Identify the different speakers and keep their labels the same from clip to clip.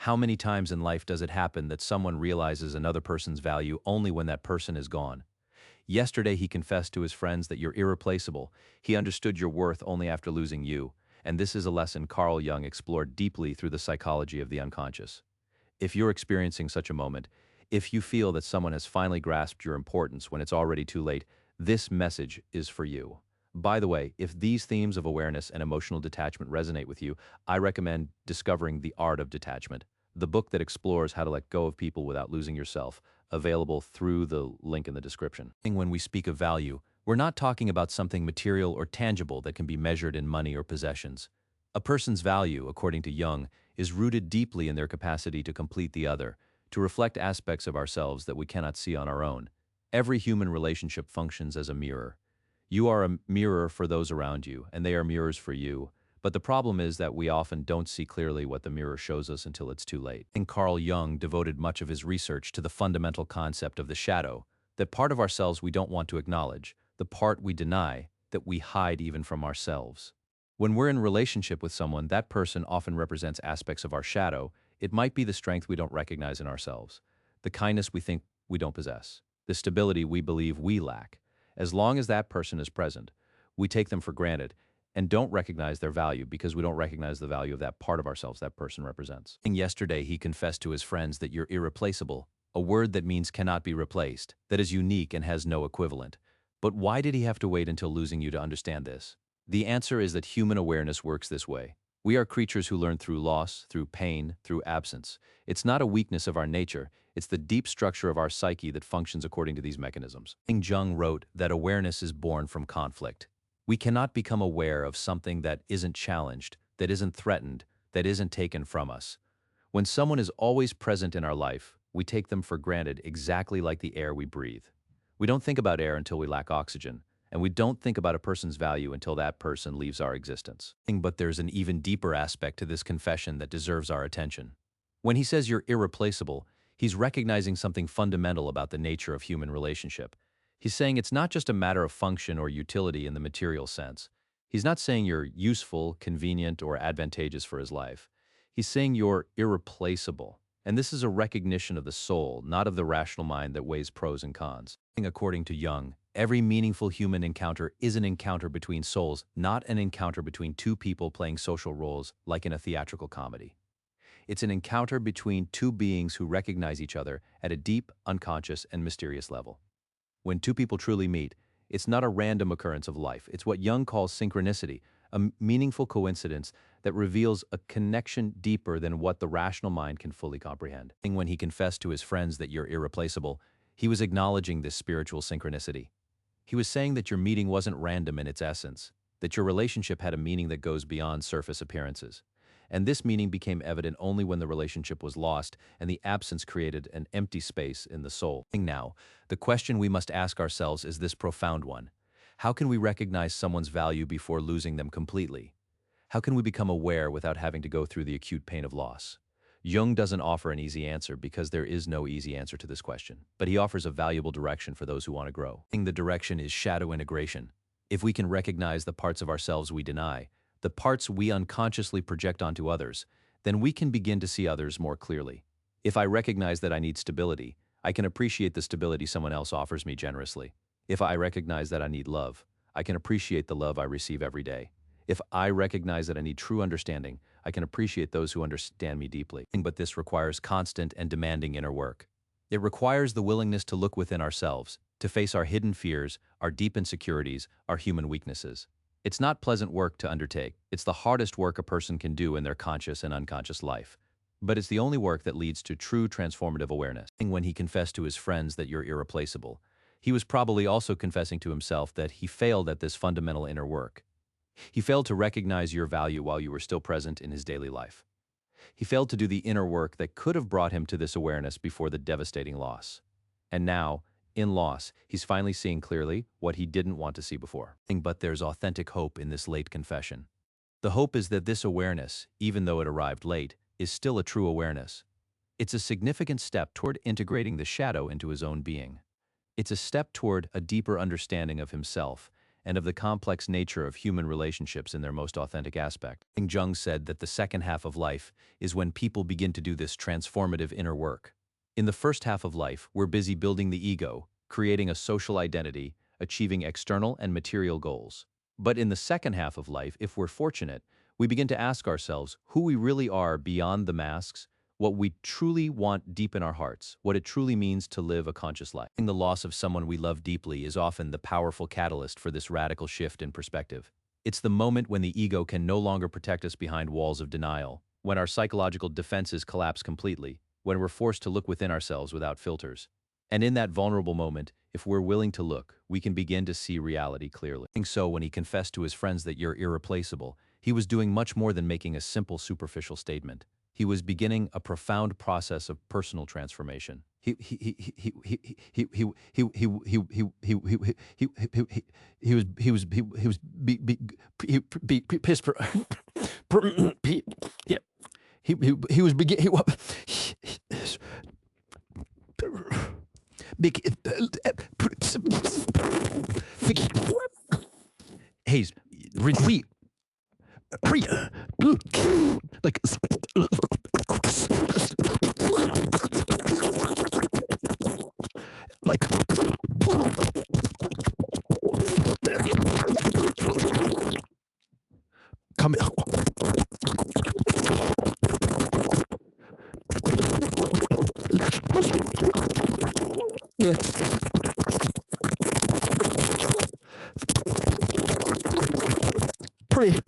Speaker 1: How many times in life does it happen that someone realizes another person's value only when that person is gone? Yesterday he confessed to his friends that you're irreplaceable. He understood your worth only after losing you. And this is a lesson Carl Jung explored deeply through the psychology of the unconscious. If you're experiencing such a moment, if you feel that someone has finally grasped your importance when it's already too late, this message is for you. By the way, if these themes of awareness and emotional detachment resonate with you, I recommend Discovering the Art of Detachment, the book that explores how to let go of people without losing yourself, available through the link in the description. When we speak of value, we're not talking about something material or tangible that can be measured in money or possessions. A person's value, according to Jung, is rooted deeply in their capacity to complete the other, to reflect aspects of ourselves that we cannot see on our own. Every human relationship functions as a mirror. You are a mirror for those around you, and they are mirrors for you. But the problem is that we often don't see clearly what the mirror shows us until it's too late. And Carl Jung devoted much of his research to the fundamental concept of the shadow, that part of ourselves we don't want to acknowledge, the part we deny, that we hide even from ourselves. When we're in relationship with someone, that person often represents aspects of our shadow. It might be the strength we don't recognize in ourselves, the kindness we think we don't possess, the stability we believe we lack. As long as that person is present, we take them for granted and don't recognize their value because we don't recognize the value of that part of ourselves that person represents. Yesterday, he confessed to his friends that you're irreplaceable, a word that means cannot be replaced, that is unique and has no equivalent. But why did he have to wait until losing you to understand this? The answer is that human awareness works this way. We are creatures who learn through loss, through pain, through absence. It's not a weakness of our nature, it's the deep structure of our psyche that functions according to these mechanisms. Jung wrote that awareness is born from conflict. We cannot become aware of something that isn't challenged, that isn't threatened, that isn't taken from us. When someone is always present in our life, we take them for granted exactly like the air we breathe. We don't think about air until we lack oxygen, and we don't think about a person's value until that person leaves our existence. But there's an even deeper aspect to this confession that deserves our attention. When he says you're irreplaceable, he's recognizing something fundamental about the nature of human relationship. He's saying it's not just a matter of function or utility in the material sense. He's not saying you're useful, convenient, or advantageous for his life. He's saying you're irreplaceable. And this is a recognition of the soul, not of the rational mind that weighs pros and cons. According to Jung, every meaningful human encounter is an encounter between souls, not an encounter between two people playing social roles like in a theatrical comedy. It's an encounter between two beings who recognize each other at a deep, unconscious, and mysterious level. When two people truly meet, it's not a random occurrence of life. It's what Jung calls synchronicity, a meaningful coincidence that reveals a connection deeper than what the rational mind can fully comprehend. When he confessed to his friends that you're irreplaceable, he was acknowledging this spiritual synchronicity. He was saying that your meeting wasn't random in its essence, that your relationship had a meaning that goes beyond surface appearances. And this meaning became evident only when the relationship was lost and the absence created an empty space in the soul. Now, the question we must ask ourselves is this profound one. How can we recognize someone's value before losing them completely? How can we become aware without having to go through the acute pain of loss? Jung doesn't offer an easy answer because there is no easy answer to this question, but he offers a valuable direction for those who want to grow. The direction is shadow integration. If we can recognize the parts of ourselves we deny, the parts we unconsciously project onto others, then we can begin to see others more clearly. If I recognize that I need stability, I can appreciate the stability someone else offers me generously. If I recognize that I need love, I can appreciate the love I receive every day. If I recognize that I need true understanding, I can appreciate those who understand me deeply. But this requires constant and demanding inner work. It requires the willingness to look within ourselves, to face our hidden fears, our deep insecurities, our human weaknesses. It's not pleasant work to undertake. It's the hardest work a person can do in their conscious and unconscious life. But it's the only work that leads to true transformative awareness. When he confessed to his friends that you're irreplaceable, he was probably also confessing to himself that he failed at this fundamental inner work. He failed to recognize your value while you were still present in his daily life. He failed to do the inner work that could have brought him to this awareness before the devastating loss. And now, in loss, he's finally seeing clearly what he didn't want to see before. But there's authentic hope in this late confession. The hope is that this awareness, even though it arrived late, is still a true awareness. It's a significant step toward integrating the shadow into his own being. It's a step toward a deeper understanding of himself and of the complex nature of human relationships in their most authentic aspect. Jung said that the second half of life is when people begin to do this transformative inner work. In the first half of life, we're busy building the ego, creating a social identity, achieving external and material goals. But in the second half of life, if we're fortunate, we begin to ask ourselves who we really are beyond the masks, what we truly want deep in our hearts, what it truly means to live a conscious life. The loss of someone we love deeply is often the powerful catalyst for this radical shift in perspective. It's the moment when the ego can no longer protect us behind walls of denial, when our psychological defenses collapse completely, when we're forced to look within ourselves without filters. And in that vulnerable moment, if we're willing to look, we can begin to see reality clearly. So when he confessed to his friends that you're irreplaceable, he was doing much more than making a simple superficial statement. He was beginning a profound process of personal transformation. He like come yeah. Pretty.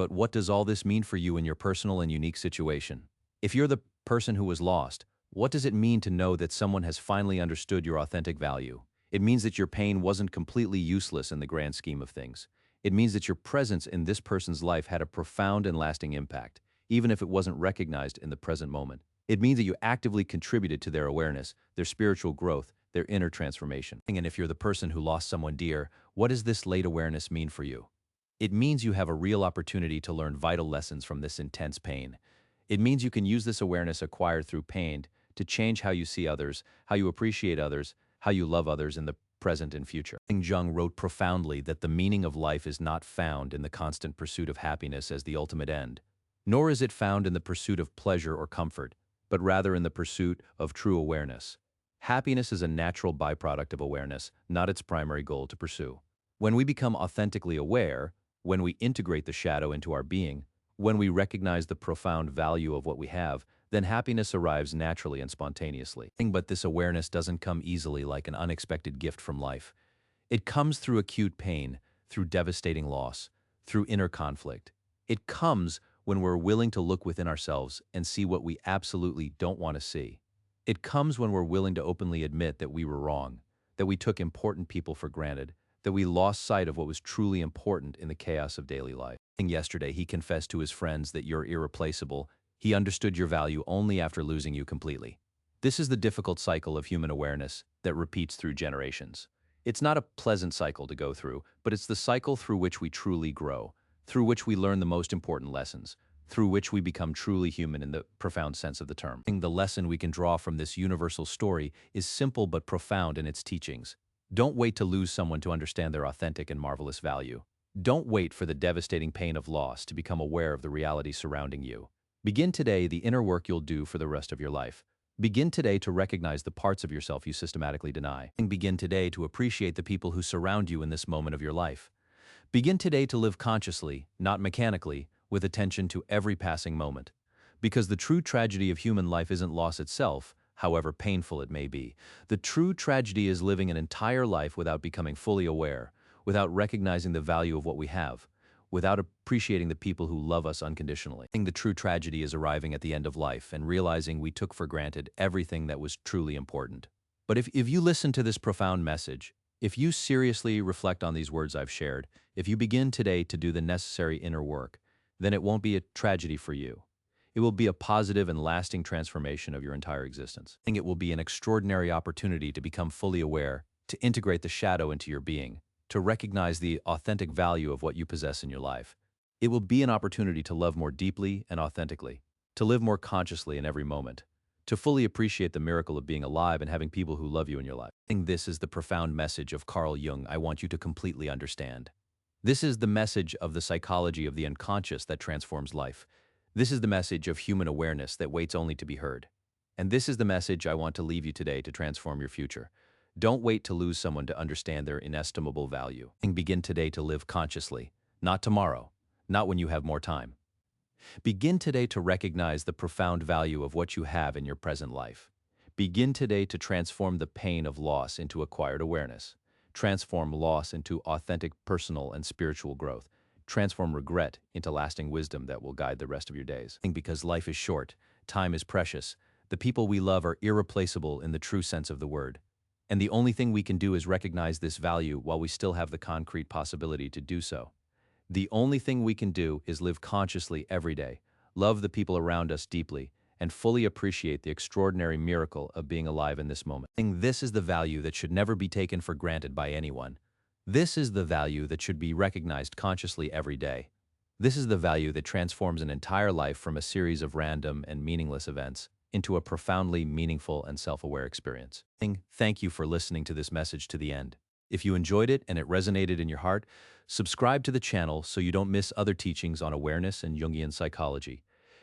Speaker 1: But what does all this mean for you in your personal and unique situation? If you're the person who was lost, what does it mean to know that someone has finally understood your authentic value? It means that your pain wasn't completely useless in the grand scheme of things. It means that your presence in this person's life had a profound and lasting impact, even if it wasn't recognized in the present moment. It means that you actively contributed to their awareness, their spiritual growth, their inner transformation. And if you're the person who lost someone dear, what does this late awareness mean for you? It means you have a real opportunity to learn vital lessons from this intense pain. It means you can use this awareness acquired through pain to change how you see others, how you appreciate others, how you love others in the present and future. Carl Jung wrote profoundly that the meaning of life is not found in the constant pursuit of happiness as the ultimate end, nor is it found in the pursuit of pleasure or comfort, but rather in the pursuit of true awareness. Happiness is a natural byproduct of awareness, not its primary goal to pursue. When we become authentically aware, when we integrate the shadow into our being, when we recognize the profound value of what we have, then happiness arrives naturally and spontaneously. But this awareness doesn't come easily like an unexpected gift from life. It comes through acute pain, through devastating loss, through inner conflict. It comes when we're willing to look within ourselves and see what we absolutely don't want to see. It comes when we're willing to openly admit that we were wrong, that we took important people for granted, that we lost sight of what was truly important in the chaos of daily life. Yesterday, he confessed to his friends that you're irreplaceable. He understood your value only after losing you completely. This is the difficult cycle of human awareness that repeats through generations. It's not a pleasant cycle to go through, but it's the cycle through which we truly grow, through which we learn the most important lessons, through which we become truly human in the profound sense of the term. The lesson we can draw from this universal story is simple but profound in its teachings. Don't wait to lose someone to understand their authentic and marvelous value. Don't wait for the devastating pain of loss to become aware of the reality surrounding you. Begin today the inner work you'll do for the rest of your life. Begin today to recognize the parts of yourself you systematically deny. And begin today to appreciate the people who surround you in this moment of your life. Begin today to live consciously, not mechanically, with attention to every passing moment. Because the true tragedy of human life isn't loss itself, however painful it may be. The true tragedy is living an entire life without becoming fully aware, without recognizing the value of what we have, without appreciating the people who love us unconditionally. The true tragedy is arriving at the end of life and realizing we took for granted everything that was truly important. But if you listen to this profound message, if you seriously reflect on these words I've shared, if you begin today to do the necessary inner work, then it won't be a tragedy for you. It will be a positive and lasting transformation of your entire existence. It will be an extraordinary opportunity to become fully aware, to integrate the shadow into your being, to recognize the authentic value of what you possess in your life. It will be an opportunity to love more deeply and authentically, to live more consciously in every moment, to fully appreciate the miracle of being alive and having people who love you in your life. This is the profound message of Carl Jung I want you to completely understand. This is the message of the psychology of the unconscious that transforms life. This is the message of human awareness that waits only to be heard. And this is the message I want to leave you today to transform your future. Don't wait to lose someone to understand their inestimable value. And begin today to live consciously, not tomorrow, not when you have more time. Begin today to recognize the profound value of what you have in your present life. Begin today to transform the pain of loss into acquired awareness. Transform loss into authentic personal and spiritual growth. Transform regret into lasting wisdom that will guide the rest of your days. Because life is short, time is precious, the people we love are irreplaceable in the true sense of the word. And the only thing we can do is recognize this value while we still have the concrete possibility to do so. The only thing we can do is live consciously every day, love the people around us deeply, and fully appreciate the extraordinary miracle of being alive in this moment. This is the value that should never be taken for granted by anyone. This is the value that should be recognized consciously every day. This is the value that transforms an entire life from a series of random and meaningless events into a profoundly meaningful and self-aware experience. Thank you for listening to this message to the end. If you enjoyed it and it resonated in your heart, subscribe to the channel so you don't miss other teachings on awareness and Jungian psychology.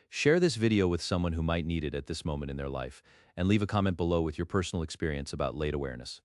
Speaker 1: Share this video with someone who might need it at this moment in their life, and leave a comment below with your personal experience about late awareness.